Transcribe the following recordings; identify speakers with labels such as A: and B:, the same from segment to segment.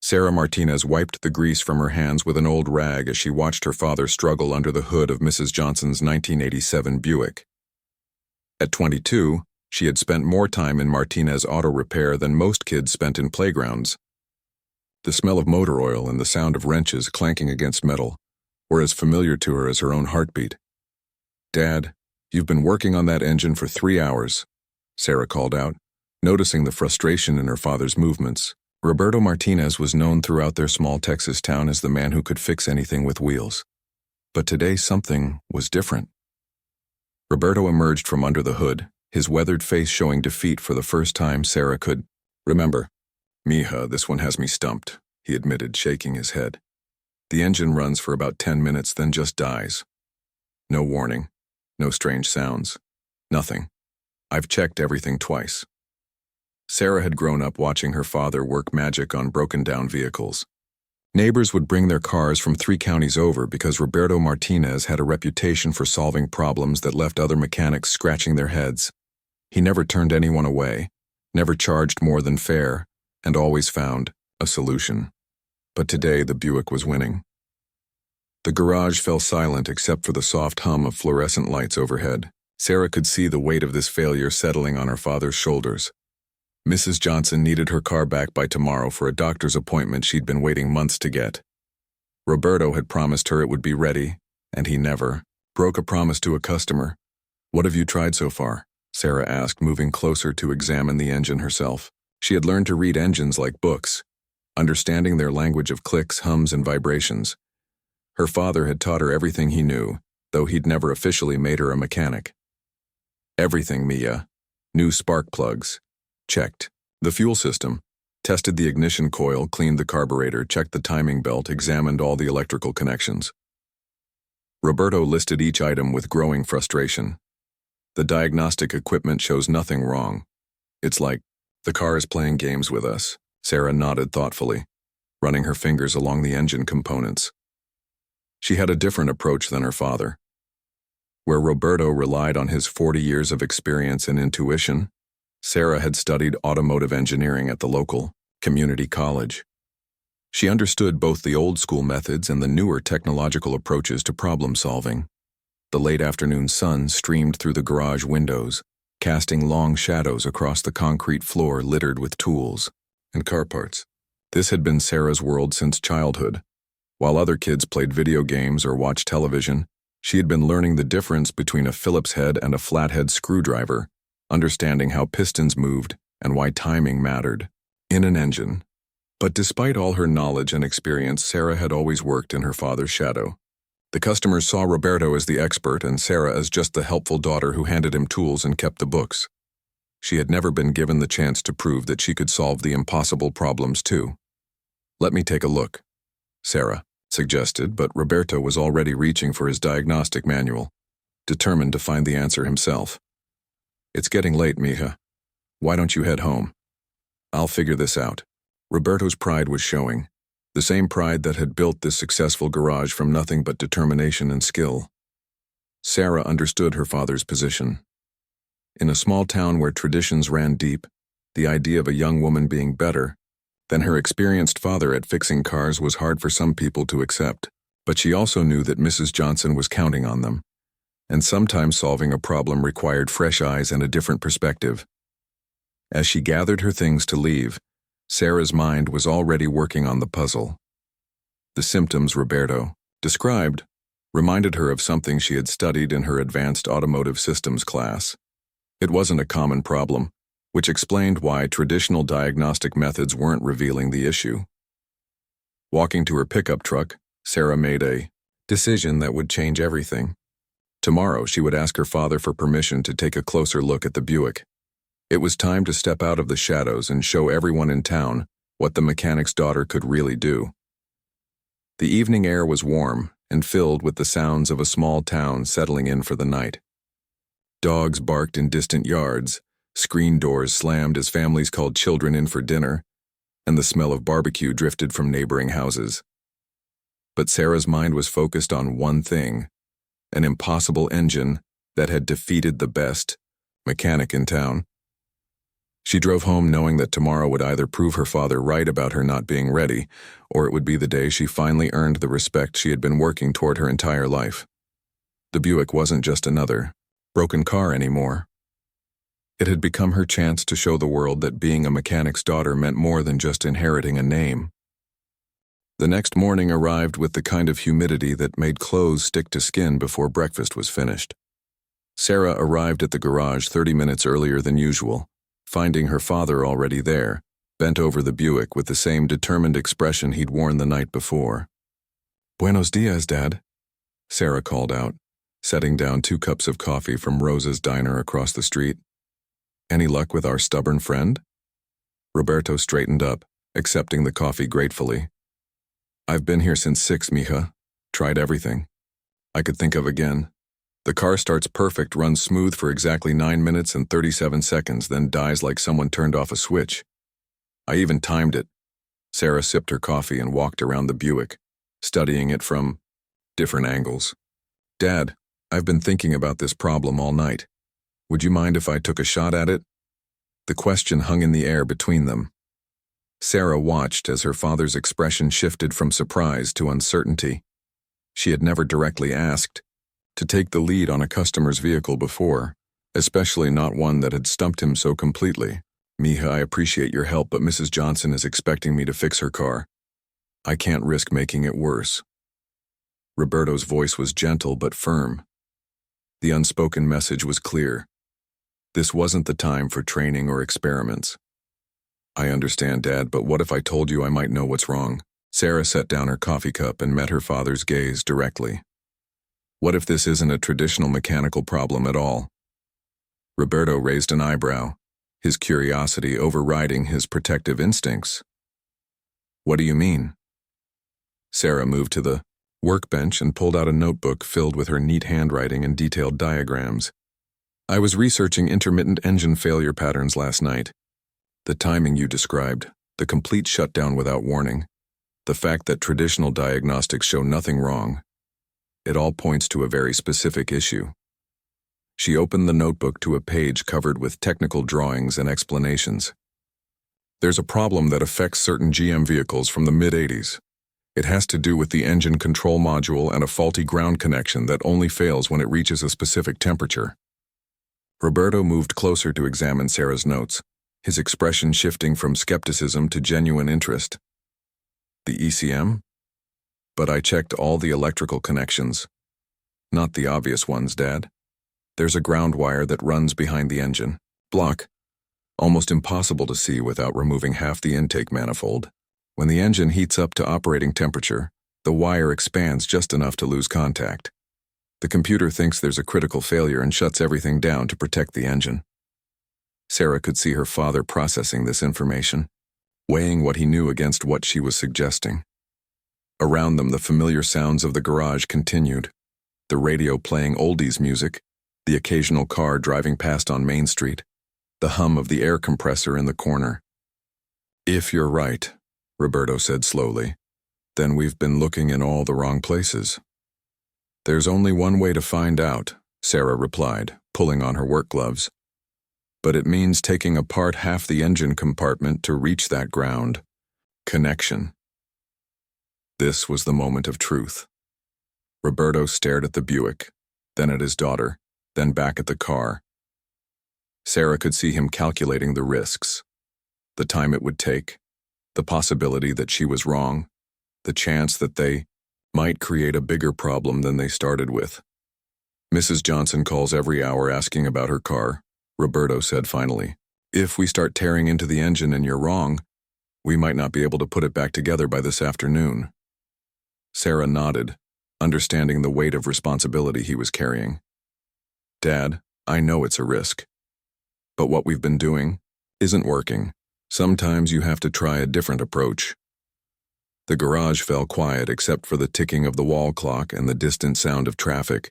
A: Sarah Martinez wiped the grease from her hands with an old rag as she watched her father struggle under the hood of Mrs. Johnson's 1987 Buick. At 22, she had spent more time in Martinez auto repair than most kids spent in playgrounds. The smell of motor oil and the sound of wrenches clanking against metal were as familiar to her as her own heartbeat. "Dad, you've been working on that engine for 3 hours," Sarah called out, noticing the frustration in her father's movements. Roberto Martinez was known throughout their small Texas town as the man who could fix anything with wheels. But today something was different. Roberto emerged from under the hood, his weathered face showing defeat for the first time Sarah could remember. "Mija, this one has me stumped," he admitted, shaking his head. "The engine runs for about 10 minutes, then just dies. No warning, no strange sounds, nothing. I've checked everything twice." Sarah had grown up watching her father work magic on broken-down vehicles. Neighbors would bring their cars from 3 counties over because Roberto Martinez had a reputation for solving problems that left other mechanics scratching their heads. He never turned anyone away, never charged more than fair, and always found a solution. But today the Buick was winning. The garage fell silent except for the soft hum of fluorescent lights overhead. Sarah could see the weight of this failure settling on her father's shoulders. Mrs. Johnson needed her car back by tomorrow for a doctor's appointment she'd been waiting months to get. Roberto had promised her it would be ready, and he never broke a promise to a customer. "What have you tried so far?" Sarah asked, moving closer to examine the engine herself. She had learned to read engines like books, understanding their language of clicks, hums, and vibrations. Her father had taught her everything he knew, though he'd never officially made her a mechanic. "Everything, Mia. New spark plugs. Checked. The fuel system. Tested the ignition coil, cleaned the carburetor, checked the timing belt, examined all the electrical connections." Roberto listed each item with growing frustration. "The diagnostic equipment shows nothing wrong. It's like, the car is playing games with us." Sarah nodded thoughtfully, running her fingers along the engine components. She had a different approach than her father. Where Roberto relied on his 40 years of experience and intuition, Sarah had studied automotive engineering at the local community college. She understood both the old-school methods and the newer technological approaches to problem-solving. The late afternoon sun streamed through the garage windows, casting long shadows across the concrete floor littered with tools and car parts. This had been Sarah's world since childhood. While other kids played video games or watched television, she had been learning the difference between a Phillips head and a flathead screwdriver, understanding how pistons moved and why timing mattered in an engine. But despite all her knowledge and experience, Sarah had always worked in her father's shadow. The customers saw Roberto as the expert and Sarah as just the helpful daughter who handed him tools and kept the books. She had never been given the chance to prove that she could solve the impossible problems too. "Let me take a look," Sarah suggested, but Roberto was already reaching for his diagnostic manual, determined to find the answer himself. "It's getting late, Mija. Why don't you head home? I'll figure this out." Roberto's pride was showing, the same pride that had built this successful garage from nothing but determination and skill. Sarah understood her father's position. In a small town where traditions ran deep, the idea of a young woman being better than her experienced father at fixing cars was hard for some people to accept. But she also knew that Mrs. Johnson was counting on them, and sometimes solving a problem required fresh eyes and a different perspective. As she gathered her things to leave, Sarah's mind was already working on the puzzle. The symptoms Roberto described reminded her of something she had studied in her advanced automotive systems class. It wasn't a common problem, which explained why traditional diagnostic methods weren't revealing the issue. Walking to her pickup truck, Sarah made a decision that would change everything. Tomorrow, she would ask her father for permission to take a closer look at the Buick. It was time to step out of the shadows and show everyone in town what the mechanic's daughter could really do. The evening air was warm and filled with the sounds of a small town settling in for the night. Dogs barked in distant yards, screen doors slammed as families called children in for dinner, and the smell of barbecue drifted from neighboring houses. But Sarah's mind was focused on one thing, an impossible engine that had defeated the best mechanic in town. She drove home knowing that tomorrow would either prove her father right about her not being ready, or it would be the day she finally earned the respect she had been working toward her entire life. The Buick wasn't just another broken car anymore. It had become her chance to show the world that being a mechanic's daughter meant more than just inheriting a name. The next morning arrived with the kind of humidity that made clothes stick to skin before breakfast was finished. Sarah arrived at the garage 30 minutes earlier than usual, finding her father already there, bent over the Buick with the same determined expression he'd worn the night before. "Buenos dias, Dad," Sarah called out, setting down 2 cups of coffee from Rosa's diner across the street. "Any luck with our stubborn friend?" Roberto straightened up, accepting the coffee gratefully. "I've been here since 6, mija. Tried everything I could think of again. The car starts perfect, runs smooth for exactly 9 minutes and 37 seconds, then dies like someone turned off a switch. I even timed it." Sarah sipped her coffee and walked around the Buick, studying it from different angles. "Dad, I've been thinking about this problem all night. Would you mind if I took a shot at it?" The question hung in the air between them. Sarah watched as her father's expression shifted from surprise to uncertainty. She had never directly asked to take the lead on a customer's vehicle before, especially not one that had stumped him so completely. "Mija, I appreciate your help, but Mrs. Johnson is expecting me to fix her car. I can't risk making it worse." Roberto's voice was gentle but firm. The unspoken message was clear. This wasn't the time for training or experiments. "I understand, Dad, but what if I told you I might know what's wrong?" Sarah set down her coffee cup and met her father's gaze directly. "What if this isn't a traditional mechanical problem at all?" Roberto raised an eyebrow, his curiosity overriding his protective instincts. "What do you mean?" Sarah moved to the workbench and pulled out a notebook filled with her neat handwriting and detailed diagrams. "I was researching intermittent engine failure patterns last night. The timing you described, the complete shutdown without warning, the fact that traditional diagnostics show nothing wrong. It all points to a very specific issue." She opened the notebook to a page covered with technical drawings and explanations. "There's a problem that affects certain GM vehicles from the mid-'80s. It has to do with the engine control module and a faulty ground connection that only fails when it reaches a specific temperature." Roberto moved closer to examine Sarah's notes, his expression shifting from skepticism to genuine interest. "The ECM? But I checked all the electrical connections. Not the obvious ones, Dad. There's a ground wire that runs behind the engine block, almost impossible to see without removing half the intake manifold. When the engine heats up to operating temperature, the wire expands just enough to lose contact. The computer thinks there's a critical failure and shuts everything down to protect the engine." Sarah could see her father processing this information, weighing what he knew against what she was suggesting. Around them, the familiar sounds of the garage continued, the radio playing oldies music, the occasional car driving past on Main Street, the hum of the air compressor in the corner. "If you're right," Roberto said slowly, "then we've been looking in all the wrong places." "There's only one way to find out," Sarah replied, pulling on her work gloves. "But it means taking apart half the engine compartment to reach that ground connection." This was the moment of truth. Roberto stared at the Buick, then at his daughter, then back at the car. Sarah could see him calculating the risks, the time it would take, the possibility that she was wrong, the chance that they might create a bigger problem than they started with. "Mrs. Johnson calls every hour asking about her car," Roberto said finally. "If we start tearing into the engine and you're wrong, we might not be able to put it back together by this afternoon." Sarah nodded, understanding the weight of responsibility he was carrying. "Dad, I know it's a risk. But what we've been doing isn't working. Sometimes you have to try a different approach." The garage fell quiet except for the ticking of the wall clock and the distant sound of traffic.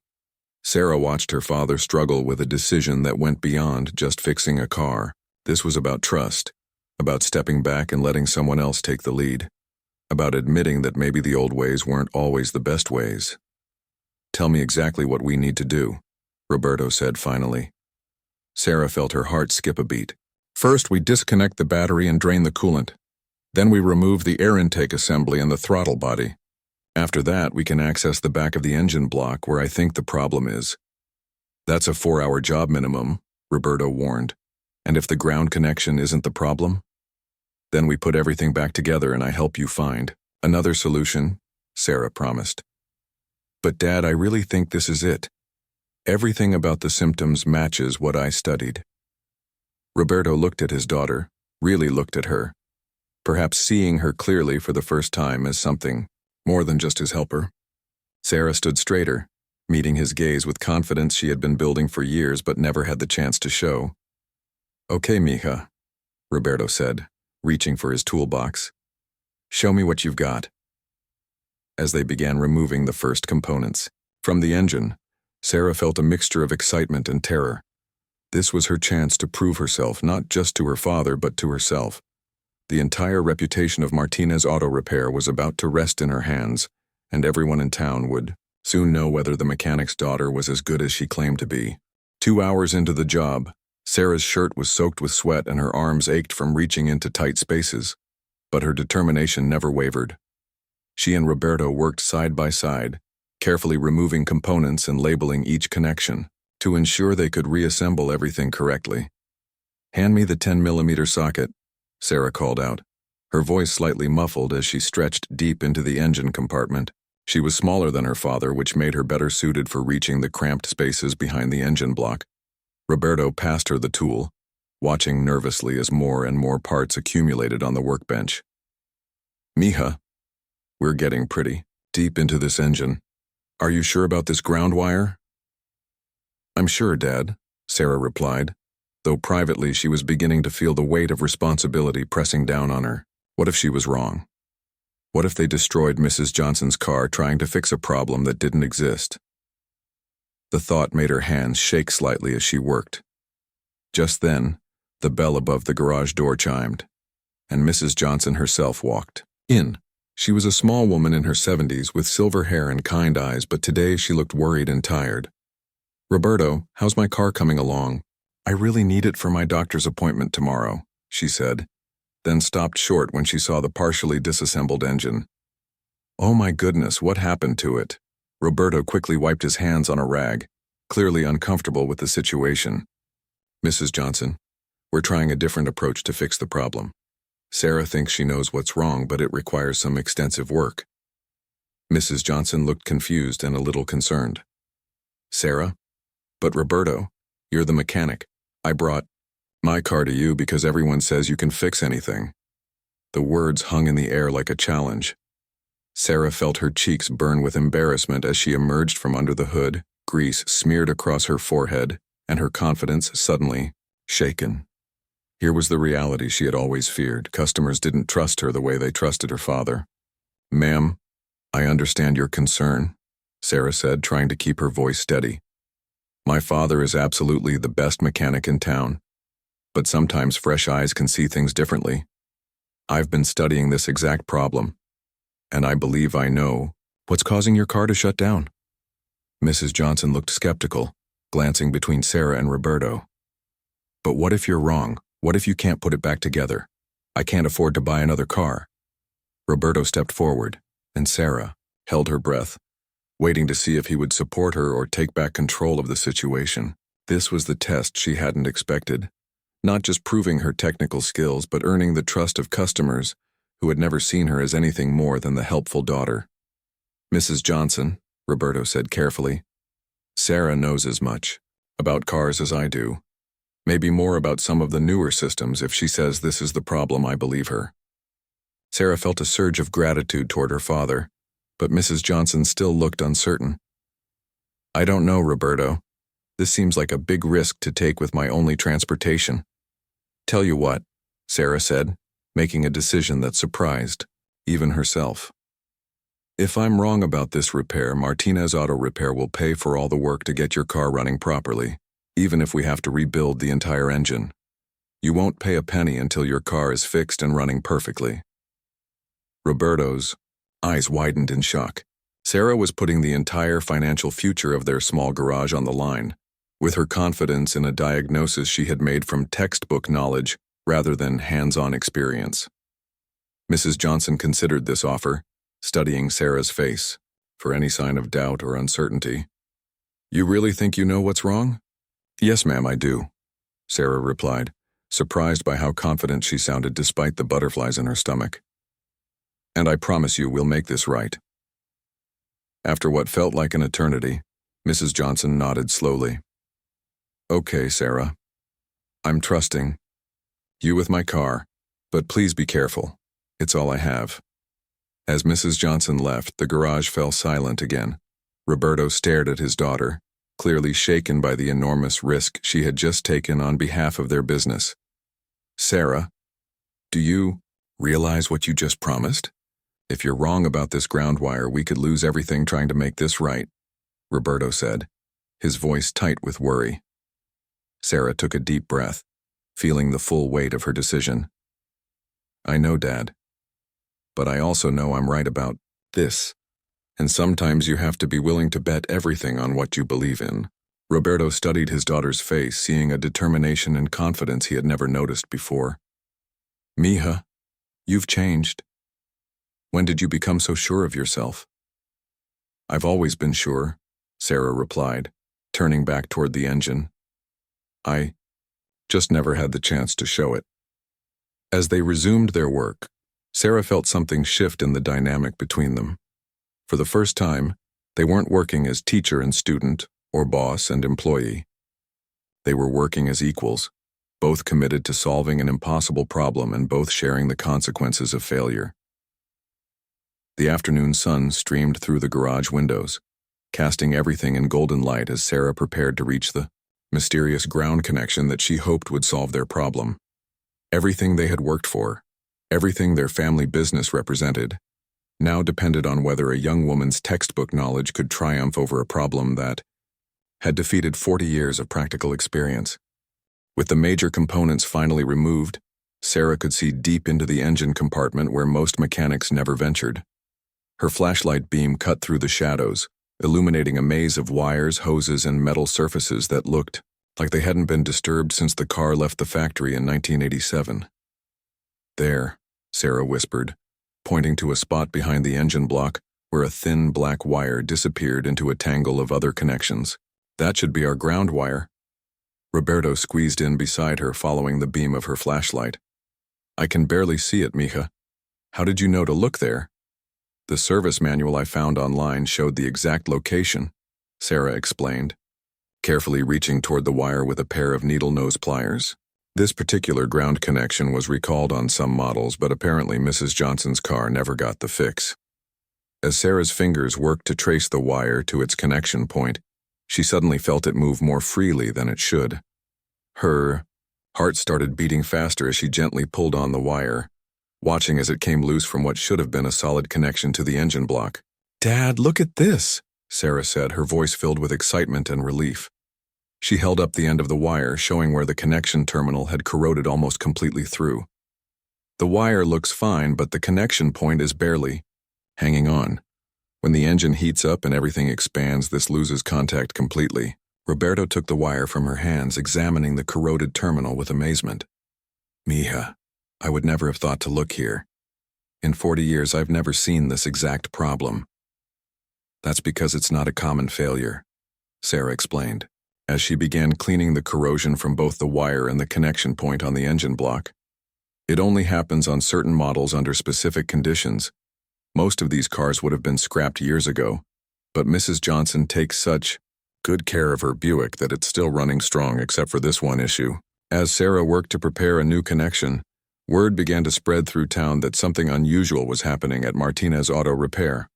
A: Sarah watched her father struggle with a decision that went beyond just fixing a car. This was about trust, about stepping back and letting someone else take the lead, about admitting that maybe the old ways weren't always the best ways. "Tell me exactly what we need to do," Roberto said finally. Sarah felt her heart skip a beat. First, we disconnect the battery and drain the coolant. Then we remove the air intake assembly and the throttle body. After that, we can access the back of the engine block where I think the problem is. That's a 4-hour job minimum, Roberto warned. And if the ground connection isn't the problem? Then we put everything back together and I help you find another solution, Sarah promised. But Dad, I really think this is it. Everything about the symptoms matches what I studied. Roberto looked at his daughter, really looked at her, perhaps seeing her clearly for the first time as something more than just his helper. Sarah stood straighter, meeting his gaze with confidence she had been building for years but never had the chance to show. Okay, mija, Roberto said, reaching for his toolbox. Show me what you've got. As they began removing the first components from the engine, Sarah felt a mixture of excitement and terror. This was her chance to prove herself not just to her father but to herself. The entire reputation of Martinez Auto Repair was about to rest in her hands, and everyone in town would soon know whether the mechanic's daughter was as good as she claimed to be. 2 hours into the job, Sarah's shirt was soaked with sweat and her arms ached from reaching into tight spaces, but her determination never wavered. She and Roberto worked side by side, carefully removing components and labeling each connection to ensure they could reassemble everything correctly. Hand me the 10mm socket, Sarah called out, her voice slightly muffled as she stretched deep into the engine compartment. She was smaller than her father, which made her better suited for reaching the cramped spaces behind the engine block. Roberto passed her the tool, watching nervously as more and more parts accumulated on the workbench. Mija, we're getting pretty deep into this engine. Are you sure about this ground wire? I'm sure, Dad, Sarah replied, though privately she was beginning to feel the weight of responsibility pressing down on her. What if she was wrong? What if they destroyed Mrs. Johnson's car trying to fix a problem that didn't exist? The thought made her hands shake slightly as she worked. Just then, the bell above the garage door chimed, and Mrs. Johnson herself walked in. She was a small woman in her 70s with silver hair and kind eyes, but today she looked worried and tired. Roberto, how's my car coming along? I really need it for my doctor's appointment tomorrow, she said, then stopped short when she saw the partially disassembled engine. Oh my goodness, what happened to it? Roberto quickly wiped his hands on a rag, clearly uncomfortable with the situation. Mrs. Johnson, we're trying a different approach to fix the problem. Sarah thinks she knows what's wrong, but it requires some extensive work. Mrs. Johnson looked confused and a little concerned. Sarah? But Roberto, you're the mechanic. I brought my car to you because everyone says you can fix anything. The words hung in the air like a challenge. Sarah felt her cheeks burn with embarrassment as she emerged from under the hood, grease smeared across her forehead, and her confidence suddenly shaken. Here was the reality she had always feared. Customers didn't trust her the way they trusted her father. Ma'am, I understand your concern, Sarah said, trying to keep her voice steady. My father is absolutely the best mechanic in town, but sometimes fresh eyes can see things differently. I've been studying this exact problem, and I believe I know what's causing your car to shut down. Mrs. Johnson looked skeptical, glancing between Sarah and Roberto. But what if you're wrong? What if you can't put it back together? I can't afford to buy another car. Roberto stepped forward, and Sarah held her breath, waiting to see if he would support her or take back control of the situation. This was the test she hadn't expected, not just proving her technical skills, but earning the trust of customers who had never seen her as anything more than the helpful daughter. Mrs. Johnson, Roberto said carefully, Sarah knows as much about cars as I do. Maybe more about some of the newer systems. If she says this is the problem, I believe her. Sarah felt a surge of gratitude toward her father, but Mrs. Johnson still looked uncertain. I don't know, Roberto. This seems like a big risk to take with my only transportation. Tell you what, Sarah said, making a decision that surprised even herself. If I'm wrong about this repair, Martinez Auto Repair will pay for all the work to get your car running properly, even if we have to rebuild the entire engine. You won't pay a penny until your car is fixed and running perfectly. Roberto's eyes widened in shock. Sarah was putting the entire financial future of their small garage on the line. With her confidence in a diagnosis she had made from textbook knowledge, rather than hands-on experience. Mrs. Johnson considered this offer, studying Sarah's face for any sign of doubt or uncertainty. "You really think you know what's wrong?" "Yes, ma'am, I do," Sarah replied, surprised by how confident she sounded despite the butterflies in her stomach. "And I promise you we'll make this right." After what felt like an eternity, Mrs. Johnson nodded slowly. "Okay, Sarah. I'm trusting you with my car, but please be careful. It's all I have." As Mrs. Johnson left, the garage fell silent again. Roberto stared at his daughter, clearly shaken by the enormous risk she had just taken on behalf of their business. "Sarah, do you realize what you just promised? If you're wrong about this ground wire, we could lose everything trying to make this right," Roberto said, his voice tight with worry. Sarah took a deep breath, feeling the full weight of her decision. "I know, Dad. But I also know I'm right about this. And sometimes you have to be willing to bet everything on what you believe in." Roberto studied his daughter's face, seeing a determination and confidence he had never noticed before. "Mija, you've changed. When did you become so sure of yourself?" "I've always been sure," Sarah replied, turning back toward the engine. "I just never had the chance to show it." As they resumed their work, Sarah felt something shift in the dynamic between them. For the first time, they weren't working as teacher and student, or boss and employee. They were working as equals, both committed to solving an impossible problem and both sharing the consequences of failure. The afternoon sun streamed through the garage windows, casting everything in golden light as Sarah prepared to reach the mysterious ground connection that she hoped would solve their problem. Everything they had worked for, everything their family business represented, now depended on whether a young woman's textbook knowledge could triumph over a problem that had defeated 40 years of practical experience. With the major components finally removed, Sarah could see deep into the engine compartment where most mechanics never ventured. Her flashlight beam cut through the shadows, illuminating a maze of wires, hoses, and metal surfaces that looked like they hadn't been disturbed since the car left the factory in 1987. "There," Sarah whispered, pointing to a spot behind the engine block where a thin black wire disappeared into a tangle of other connections. "That should be our ground wire." Roberto squeezed in beside her, following the beam of her flashlight. "I can barely see it, Mija. How did you know to look there?" "The service manual I found online showed the exact location," Sarah explained, carefully reaching toward the wire with a pair of needle-nose pliers. This particular ground connection was recalled on some models, but apparently Mrs. Johnson's car never got the fix. As Sarah's fingers worked to trace the wire to its connection point, she suddenly felt it move more freely than it should. Her heart started beating faster as she gently pulled on the wire, watching as it came loose from what should have been a solid connection to the engine block. "Dad, look at this," Sarah said, her voice filled with excitement and relief. She held up the end of the wire, showing where the connection terminal had corroded almost completely through. "The wire looks fine, but the connection point is barely hanging on. When the engine heats up and everything expands, this loses contact completely." Roberto took the wire from her hands, examining the corroded terminal with amazement. "Mija, I would never have thought to look here. In 40 years, I've never seen this exact problem." "That's because it's not a common failure," Sarah explained, as she began cleaning the corrosion from both the wire and the connection point on the engine block. "It only happens on certain models under specific conditions. Most of these cars would have been scrapped years ago, but Mrs. Johnson takes such good care of her Buick that it's still running strong except for this one issue." As Sarah worked to prepare a new connection, word began to spread through town that something unusual was happening at Martinez Auto Repair.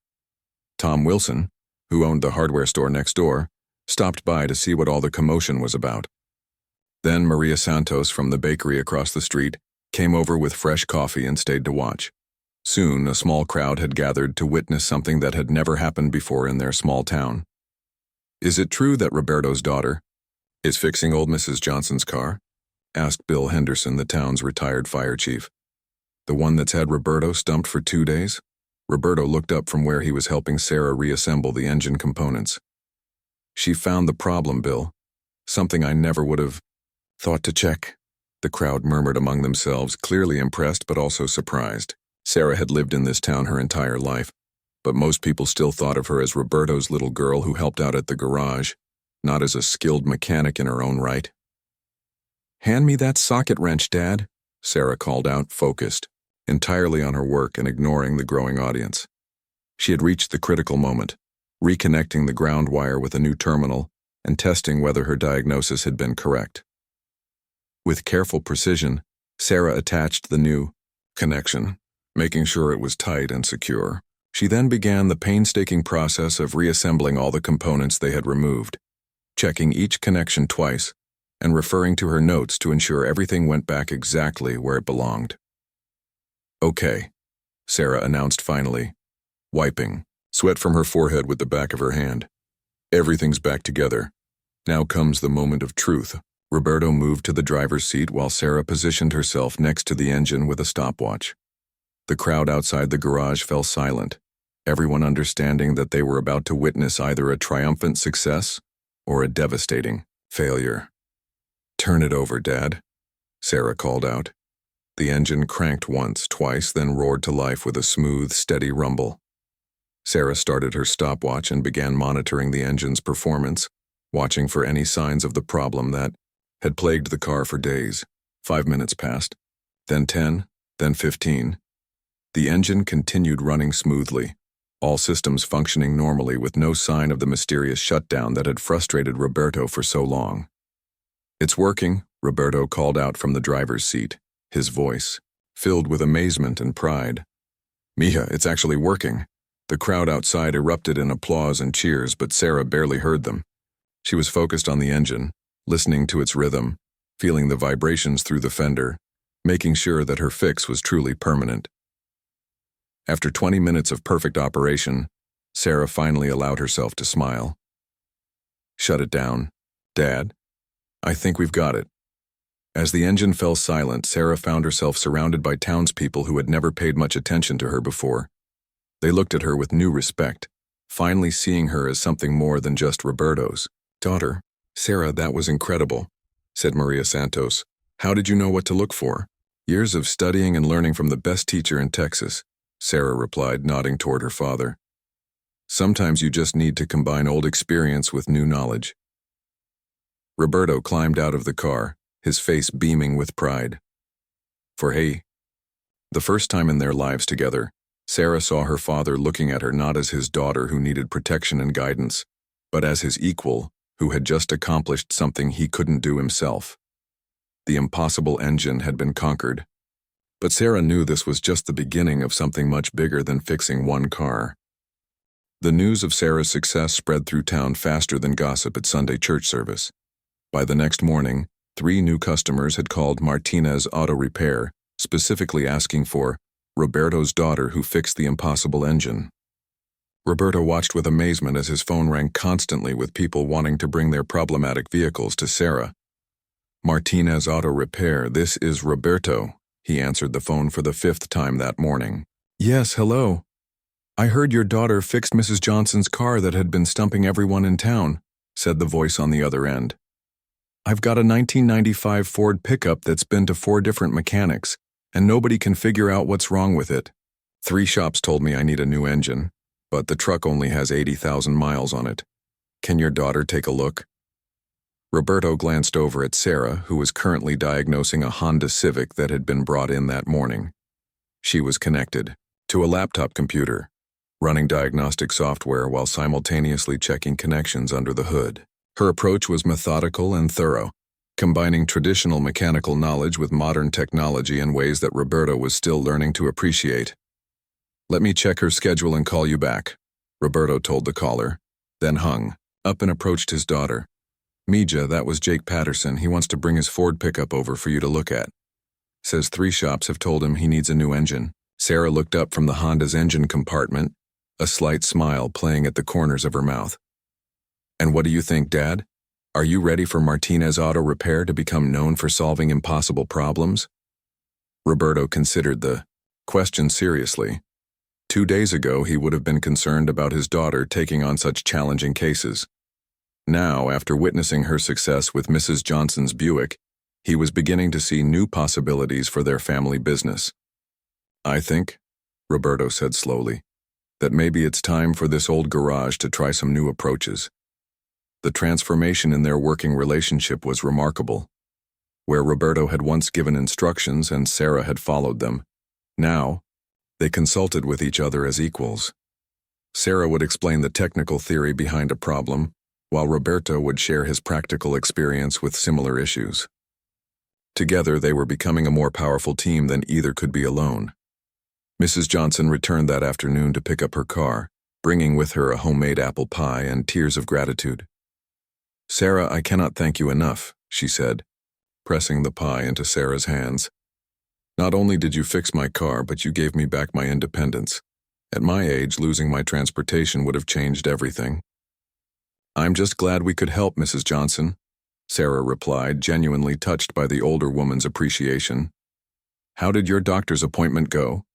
A: Tom Wilson, who owned the hardware store next door, stopped by to see what all the commotion was about. Then Maria Santos from the bakery across the street came over with fresh coffee and stayed to watch. Soon, a small crowd had gathered to witness something that had never happened before in their small town. "Is it true that Roberto's daughter is fixing old Mrs. Johnson's car?" asked Bill Henderson, the town's retired fire chief. "The one that's had Roberto stumped for 2 days?" Roberto looked up from where he was helping Sarah reassemble the engine components. "She found the problem, Bill. Something I never would have thought to check. The crowd murmured among themselves, clearly impressed but also surprised. Sarah had lived in this town her entire life, but most people still thought of her as Roberto's little girl who helped out at the garage, not as a skilled mechanic in her own right. "Hand me that socket wrench, Dad," Sarah called out, focused, entirely on her work and ignoring the growing audience. She had reached the critical moment, reconnecting the ground wire with a new terminal and testing whether her diagnosis had been correct. With careful precision, Sarah attached the new connection, making sure it was tight and secure. She then began the painstaking process of reassembling all the components they had removed, checking each connection twice and referring to her notes to ensure everything went back exactly where it belonged. "Okay," Sarah announced finally, wiping sweat from her forehead with the back of her hand. "Everything's back together. Now comes the moment of truth." Roberto moved to the driver's seat while Sarah positioned herself next to the engine with a stopwatch. The crowd outside the garage fell silent, everyone understanding that they were about to witness either a triumphant success or a devastating failure. "Turn it over, Dad," Sarah called out. The engine cranked once, twice, then roared to life with a smooth, steady rumble. Sarah started her stopwatch and began monitoring the engine's performance, watching for any signs of the problem that had plagued the car for days. 5 minutes passed, then 10, then 15. The engine continued running smoothly, all systems functioning normally with no sign of the mysterious shutdown that had frustrated Roberto for so long. "It's working," Roberto called out from the driver's seat, his voice filled with amazement and pride. "Mija, it's actually working." The crowd outside erupted in applause and cheers, but Sarah barely heard them. She was focused on the engine, listening to its rhythm, feeling the vibrations through the fender, making sure that her fix was truly permanent. After 20 minutes of perfect operation, Sarah finally allowed herself to smile. "Shut it down, Dad. I think we've got it." As the engine fell silent, Sarah found herself surrounded by townspeople who had never paid much attention to her before. They looked at her with new respect, finally seeing her as something more than just Roberto's daughter. "Sarah, that was incredible," said Maria Santos. "How did you know what to look for?" "Years of studying and learning from the best teacher in Texas," Sarah replied, nodding toward her father. "Sometimes you just need to combine old experience with new knowledge." Roberto climbed out of the car, his face beaming with pride. For the first time in their lives together, Sarah saw her father looking at her not as his daughter who needed protection and guidance, but as his equal who had just accomplished something he couldn't do himself. The impossible engine had been conquered, but Sarah knew this was just the beginning of something much bigger than fixing one car. The news of Sarah's success spread through town faster than gossip at Sunday church service. By the next morning, 3 new customers had called Martinez Auto Repair, specifically asking for Roberto's daughter who fixed the impossible engine. Roberto watched with amazement as his phone rang constantly with people wanting to bring their problematic vehicles to Sarah. "Martinez Auto Repair, this is Roberto," he answered the phone for the 5th time that morning. "Yes, hello. I heard your daughter fixed Mrs. Johnson's car that had been stumping everyone in town," said the voice on the other end. "I've got a 1995 Ford pickup that's been to 4 different mechanics, and nobody can figure out what's wrong with it. 3 shops told me I need a new engine, but the truck only has 80,000 miles on it. Can your daughter take a look?" Roberto glanced over at Sarah, who was currently diagnosing a Honda Civic that had been brought in that morning. She was connected to a laptop computer, running diagnostic software while simultaneously checking connections under the hood. Her approach was methodical and thorough, combining traditional mechanical knowledge with modern technology in ways that Roberto was still learning to appreciate. "Let me check her schedule and call you back," Roberto told the caller, then hung up and approached his daughter. "Mija, that was Jake Patterson. He wants to bring his Ford pickup over for you to look at. Says 3 shops have told him he needs a new engine." Sarah looked up from the Honda's engine compartment, a slight smile playing at the corners of her mouth. "And what do you think, Dad? Are you ready for Martinez Auto Repair to become known for solving impossible problems?" Roberto considered the question seriously. 2 days ago, he would have been concerned about his daughter taking on such challenging cases. Now, after witnessing her success with Mrs. Johnson's Buick, He was beginning to see new possibilities for their family business. "I think," Roberto said slowly, "that maybe it's time for this old garage to try some new approaches." The transformation in their working relationship was remarkable. Where Roberto had once given instructions and Sarah had followed them, now, they consulted with each other as equals. Sarah would explain the technical theory behind a problem, while Roberto would share his practical experience with similar issues. Together, they were becoming a more powerful team than either could be alone. Mrs. Johnson returned that afternoon to pick up her car, bringing with her a homemade apple pie and tears of gratitude. "Sarah, I cannot thank you enough," she said, pressing the pie into Sarah's hands. "Not only did you fix my car, but you gave me back my independence. At my age, losing my transportation would have changed everything." "I'm just glad we could help, Mrs. Johnson," Sarah replied, genuinely touched by the older woman's appreciation. "How did your doctor's appointment go?"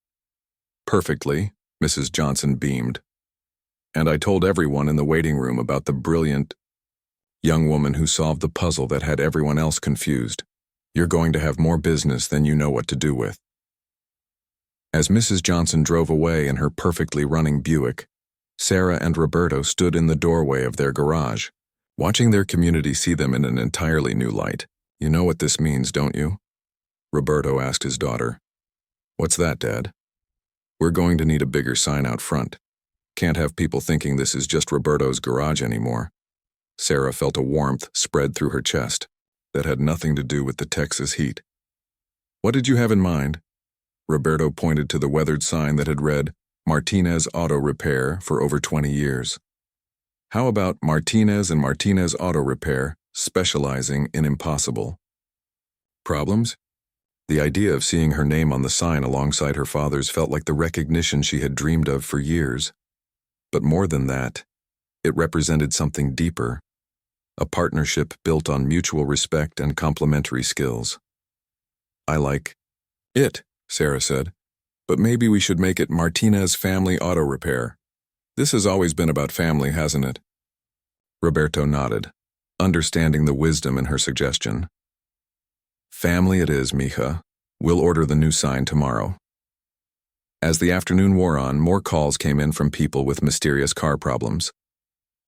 A: "Perfectly," Mrs. Johnson beamed. "And I told everyone in the waiting room about the brilliant young woman who solved the puzzle that had everyone else confused. You're going to have more business than you know what to do with." As Mrs. Johnson drove away in her perfectly running Buick, Sarah and Roberto stood in the doorway of their garage, watching their community see them in an entirely new light. "You know what this means, don't you?" Roberto asked his daughter. "What's that, Dad?" "We're going to need a bigger sign out front. Can't have people thinking this is just Roberto's garage anymore." Sarah felt a warmth spread through her chest that had nothing to do with the Texas heat. "What did you have in mind?" Roberto pointed to the weathered sign that had read, "Martinez Auto Repair for over 20 years. "How about Martinez and Martinez Auto Repair, specializing in impossible problems?" The idea of seeing her name on the sign alongside her father's felt like the recognition she had dreamed of for years. But more than that, it represented something deeper, a partnership built on mutual respect and complementary skills. "I like it," Sarah said, "but maybe we should make it Martinez Family Auto Repair. This has always been about family, hasn't it?" Roberto nodded, understanding the wisdom in her suggestion. "Family it is, mija. We'll order the new sign tomorrow." As the afternoon wore on, more calls came in from people with mysterious car problems.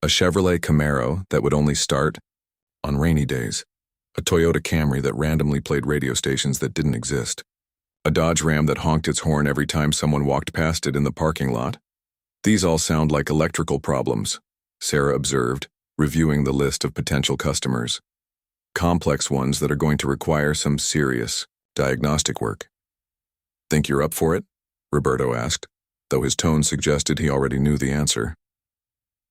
A: A Chevrolet Camaro that would only start on rainy days. A Toyota Camry that randomly played radio stations that didn't exist. A Dodge Ram that honked its horn every time someone walked past it in the parking lot. "These all sound like electrical problems," Sarah observed, reviewing the list of potential customers. "Complex ones that are going to require some serious diagnostic work." "Think you're up for it?" Roberto asked, though his tone suggested he already knew the answer.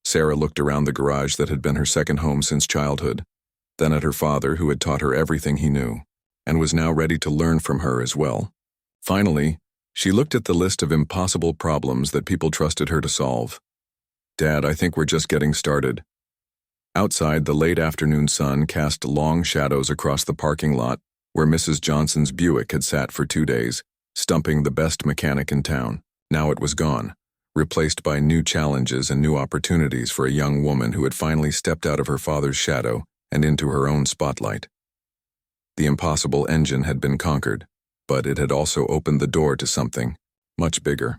A: Sarah looked around the garage that had been her second home since childhood, then at her father who had taught her everything he knew, and was now ready to learn from her as well. Finally, she looked at the list of impossible problems that people trusted her to solve. "Dad, I think we're just getting started." Outside, the late afternoon sun cast long shadows across the parking lot where Mrs. Johnson's Buick had sat for 2 days, stumping the best mechanic in town. Now it was gone, replaced by new challenges and new opportunities for a young woman who had finally stepped out of her father's shadow and into her own spotlight. The impossible engine had been conquered, but it had also opened the door to something much bigger.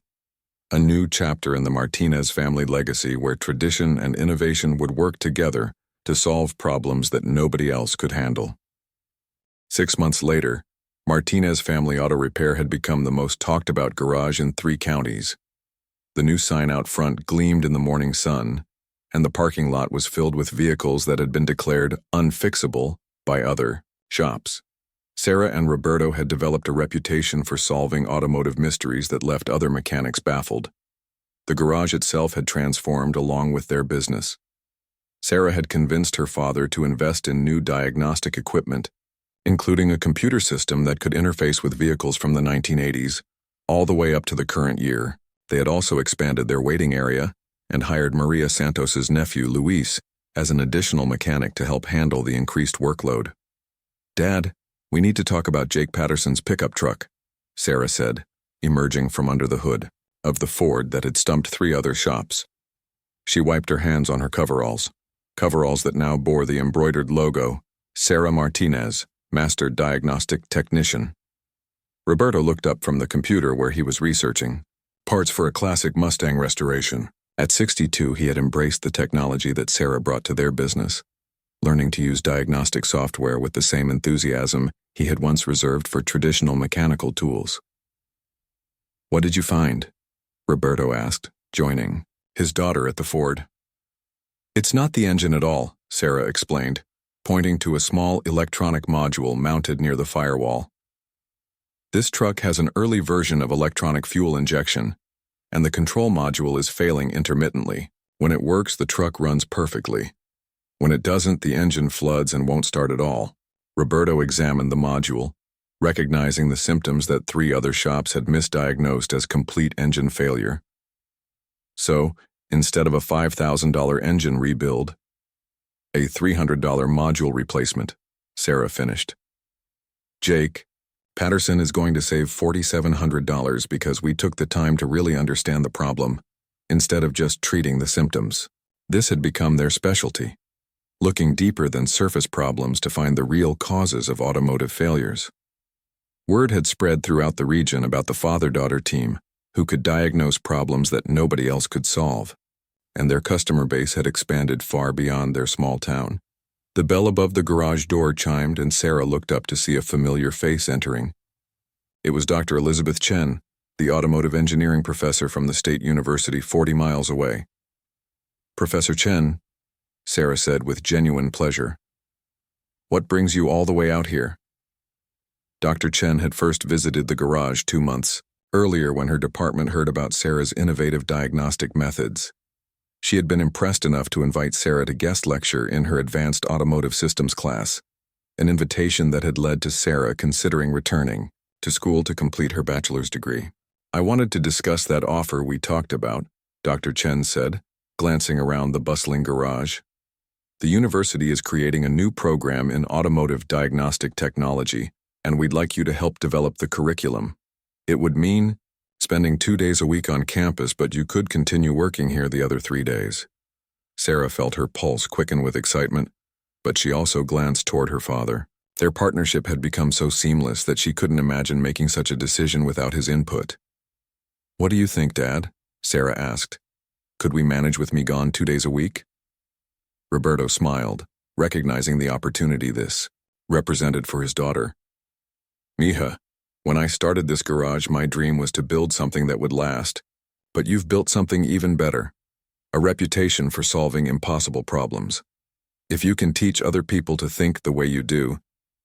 A: A new chapter in the Martinez family legacy where tradition and innovation would work together to solve problems that nobody else could handle. 6 months later, Martinez Family Auto Repair had become the most talked about garage in 3 counties. The new sign out front gleamed in the morning sun, and the parking lot was filled with vehicles that had been declared unfixable by other shops. Sarah and Roberto had developed a reputation for solving automotive mysteries that left other mechanics baffled. The garage itself had transformed along with their business. Sarah had convinced her father to invest in new diagnostic equipment, including a computer system that could interface with vehicles from the 1980s, all the way up to the current year. They had also expanded their waiting area and hired Maria Santos's nephew, Luis, as an additional mechanic to help handle the increased workload. "Dad, we need to talk about Jake Patterson's pickup truck," Sarah said, emerging from under the hood of the Ford that had stumped 3 other shops. She wiped her hands on her coveralls that now bore the embroidered logo, Sarah Martinez, Master Diagnostic Technician. Roberto looked up from the computer where he was researching parts for a classic Mustang restoration. At 62, he had embraced the technology that Sarah brought to their business, learning to use diagnostic software with the same enthusiasm he had once reserved for traditional mechanical tools. "What did you find?" Roberto asked, joining his daughter at the Ford. "It's not the engine at all," Sarah explained, pointing to a small electronic module mounted near the firewall. "This truck has an early version of electronic fuel injection, and the control module is failing intermittently. When it works, the truck runs perfectly. When it doesn't, the engine floods and won't start at all." Roberto examined the module, recognizing the symptoms that 3 other shops had misdiagnosed as complete engine failure. So, instead of a $5,000 engine rebuild, a $300 module replacement, Sarah finished. "Jake, Patterson is going to save $4,700 because we took the time to really understand the problem, instead of just treating the symptoms." This had become their specialty, looking deeper than surface problems to find the real causes of automotive failures. Word had spread throughout the region about the father-daughter team who could diagnose problems that nobody else could solve, and their customer base had expanded far beyond their small town. The bell above the garage door chimed, and Sarah looked up to see a familiar face entering. It was Dr. Elizabeth Chen, the automotive engineering professor from the State University 40 miles away. "Professor Chen," Sarah said with genuine pleasure, "what brings you all the way out here?" Dr. Chen had first visited the garage 2 months earlier when her department heard about Sarah's innovative diagnostic methods. She had been impressed enough to invite Sarah to guest lecture in her advanced automotive systems class, an invitation that had led to Sarah considering returning to school to complete her bachelor's degree. "I wanted to discuss that offer we talked about," Dr. Chen said, glancing around the bustling garage. "The university is creating a new program in automotive diagnostic technology, and we'd like you to help develop the curriculum. It would mean spending 2 days a week on campus, but you could continue working here the other 3 days." Sarah felt her pulse quicken with excitement, but she also glanced toward her father. Their partnership had become so seamless that she couldn't imagine making such a decision without his input. "What do you think, Dad?" Sarah asked. "Could we manage with me gone 2 days a week?" Roberto smiled, recognizing the opportunity this represented for his daughter. "Mija, when I started this garage, my dream was to build something that would last, but you've built something even better, a reputation for solving impossible problems. If you can teach other people to think the way you do,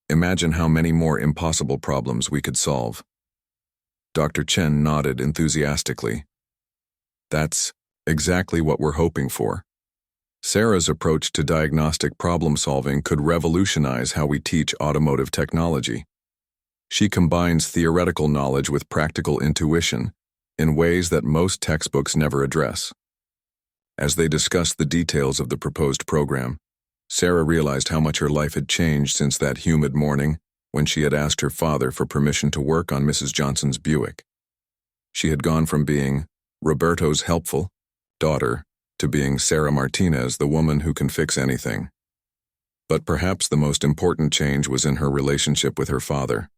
A: imagine how many more impossible problems we could solve." Dr. Chen nodded enthusiastically. "That's exactly what we're hoping for. Sarah's approach to diagnostic problem solving could revolutionize how we teach automotive technology. She combines theoretical knowledge with practical intuition in ways that most textbooks never address." As they discussed the details of the proposed program, Sarah realized how much her life had changed since that humid morning when she had asked her father for permission to work on Mrs. Johnson's Buick. She had gone from being Roberto's helpful daughter to being Sarah Martinez, the woman who can fix anything. But perhaps the most important change was in her relationship with her father.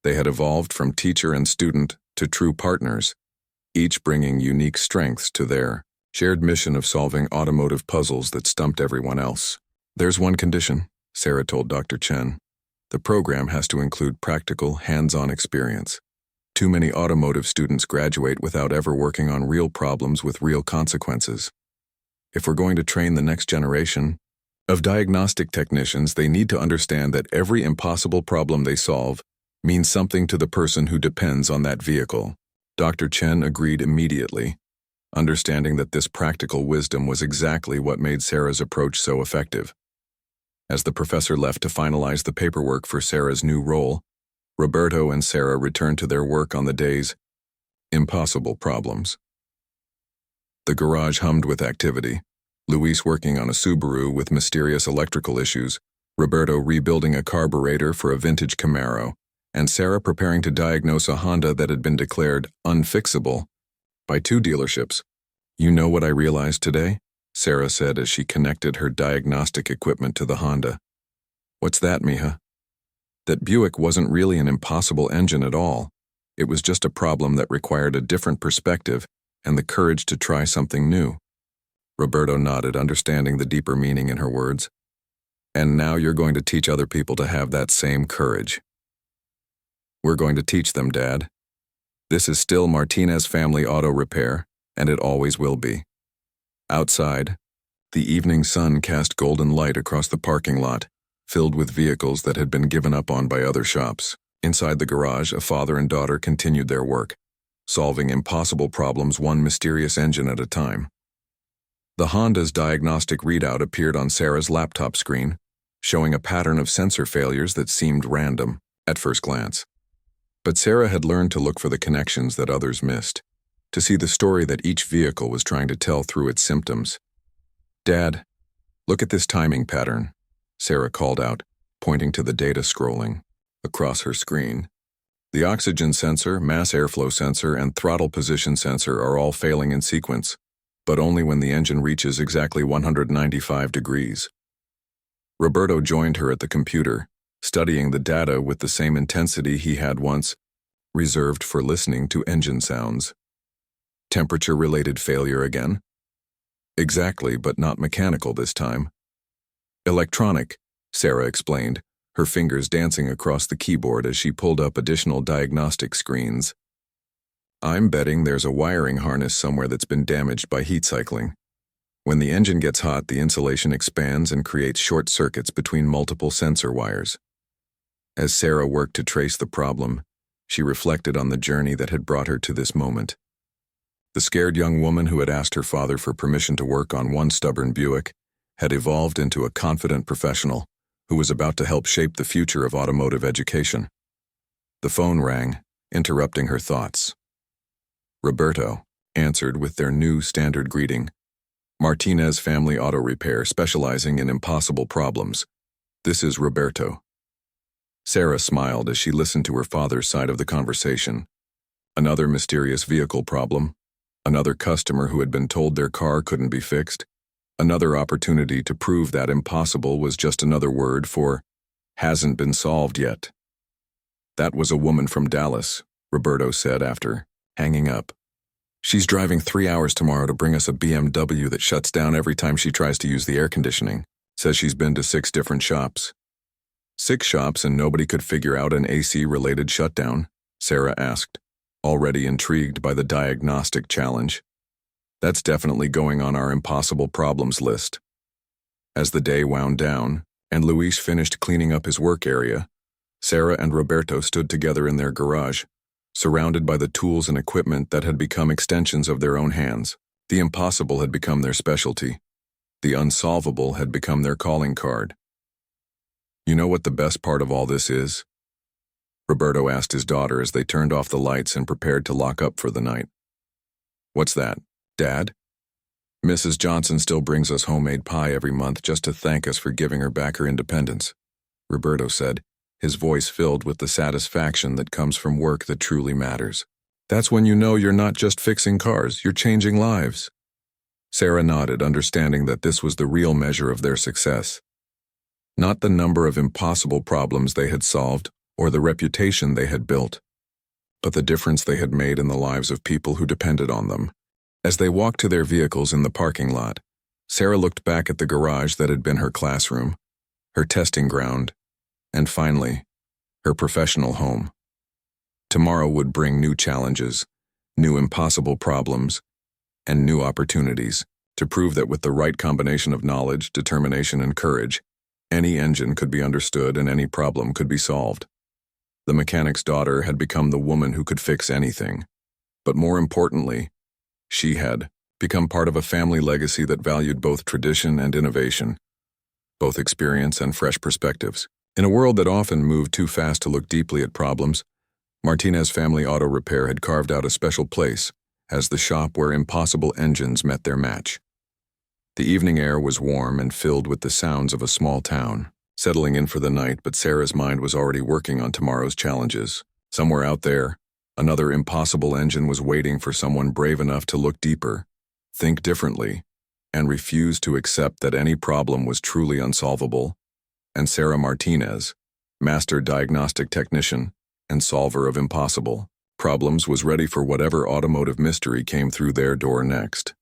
A: They had evolved from teacher and student to true partners, each bringing unique strengths to their shared mission of solving automotive puzzles that stumped everyone else. "There's one condition," Sarah told Dr. Chen. "The program has to include practical, hands-on experience. Too many automotive students graduate without ever working on real problems with real consequences. If we're going to train the next generation of diagnostic technicians, they need to understand that every impossible problem they solve means something to the person who depends on that vehicle." Dr. Chen agreed immediately, understanding that this practical wisdom was exactly what made Sarah's approach so effective. As the professor left to finalize the paperwork for Sarah's new role, Roberto and Sarah returned to their work on the day's impossible problems. The garage hummed with activity. Luis working on a Subaru with mysterious electrical issues, Roberto rebuilding a carburetor for a vintage Camaro, and Sarah preparing to diagnose a Honda that had been declared unfixable by 2 dealerships. "You know what I realized today?" Sarah said as she connected her diagnostic equipment to the Honda. "What's that, Mija?" That Buick wasn't really an impossible engine at all. It was just a problem that required a different perspective and the courage to try something new. Roberto nodded, understanding the deeper meaning in her words. And now you're going to teach other people to have that same courage. We're going to teach them, Dad. This is still Martinez Family Auto Repair, and it always will be. Outside, the evening sun cast golden light across the parking lot, filled with vehicles that had been given up on by other shops. Inside the garage, a father and daughter continued their work, solving impossible problems one mysterious engine at a time. The Honda's diagnostic readout appeared on Sarah's laptop screen, showing a pattern of sensor failures that seemed random at first glance. But Sarah had learned to look for the connections that others missed, to see the story that each vehicle was trying to tell through its symptoms. Dad, look at this timing pattern, Sarah called out, pointing to the data scrolling across her screen. The oxygen sensor, mass airflow sensor, and throttle position sensor are all failing in sequence, but only when the engine reaches exactly 195 degrees. Roberto joined her at the computer, studying the data with the same intensity he had once reserved for listening to engine sounds. Temperature-related failure again? Exactly, but not mechanical this time. Electronic, Sarah explained, her fingers dancing across the keyboard as she pulled up additional diagnostic screens. I'm betting there's a wiring harness somewhere that's been damaged by heat cycling. When the engine gets hot, the insulation expands and creates short circuits between multiple sensor wires. As Sarah worked to trace the problem, she reflected on the journey that had brought her to this moment. The scared young woman who had asked her father for permission to work on one stubborn Buick had evolved into a confident professional who was about to help shape the future of automotive education. The phone rang, interrupting her thoughts. Roberto answered with their new standard greeting. Martinez Family Auto Repair, specializing in impossible problems. This is Roberto. Sarah smiled as she listened to her father's side of the conversation. Another mysterious vehicle problem, another customer who had been told their car couldn't be fixed, another opportunity to prove that impossible was just another word for hasn't been solved yet. That was a woman from Dallas, Roberto said after hanging up. She's driving 3 hours tomorrow to bring us a BMW that shuts down every time she tries to use the air conditioning. Says she's been to 6 different shops. 6 shops and nobody could figure out an AC-related shutdown? Sarah asked, already intrigued by the diagnostic challenge. That's definitely going on our impossible problems list. As the day wound down, and Luis finished cleaning up his work area, Sarah and Roberto stood together in their garage, surrounded by the tools and equipment that had become extensions of their own hands. The impossible had become their specialty. The unsolvable had become their calling card. You know what the best part of all this is? Roberto asked his daughter as they turned off the lights and prepared to lock up for the night. What's that, Dad? Mrs. Johnson still brings us homemade pie every month just to thank us for giving her back her independence, Roberto said, his voice filled with the satisfaction that comes from work that truly matters. That's when you know you're not just fixing cars, you're changing lives. Sarah nodded, understanding that this was the real measure of their success. Not the number of impossible problems they had solved or the reputation they had built, but the difference they had made in the lives of people who depended on them. As they walked to their vehicles in the parking lot, Sarah looked back at the garage that had been her classroom, her testing ground, and finally, her professional home. Tomorrow would bring new challenges, new impossible problems, and new opportunities to prove that with the right combination of knowledge, determination, and courage, any engine could be understood and any problem could be solved. The mechanic's daughter had become the woman who could fix anything, but more importantly, she had become part of a family legacy that valued both tradition and innovation, both experience and fresh perspectives. In a world that often moved too fast to look deeply at problems, Martinez Family Auto Repair had carved out a special place as the shop where impossible engines met their match. The evening air was warm and filled with the sounds of a small town, settling in for the night, but Sarah's mind was already working on tomorrow's challenges. Somewhere out there, another impossible engine was waiting for someone brave enough to look deeper, think differently, and refuse to accept that any problem was truly unsolvable. And Sarah Martinez, master diagnostic technician, and solver of impossible problems, was ready for whatever automotive mystery came through their door next.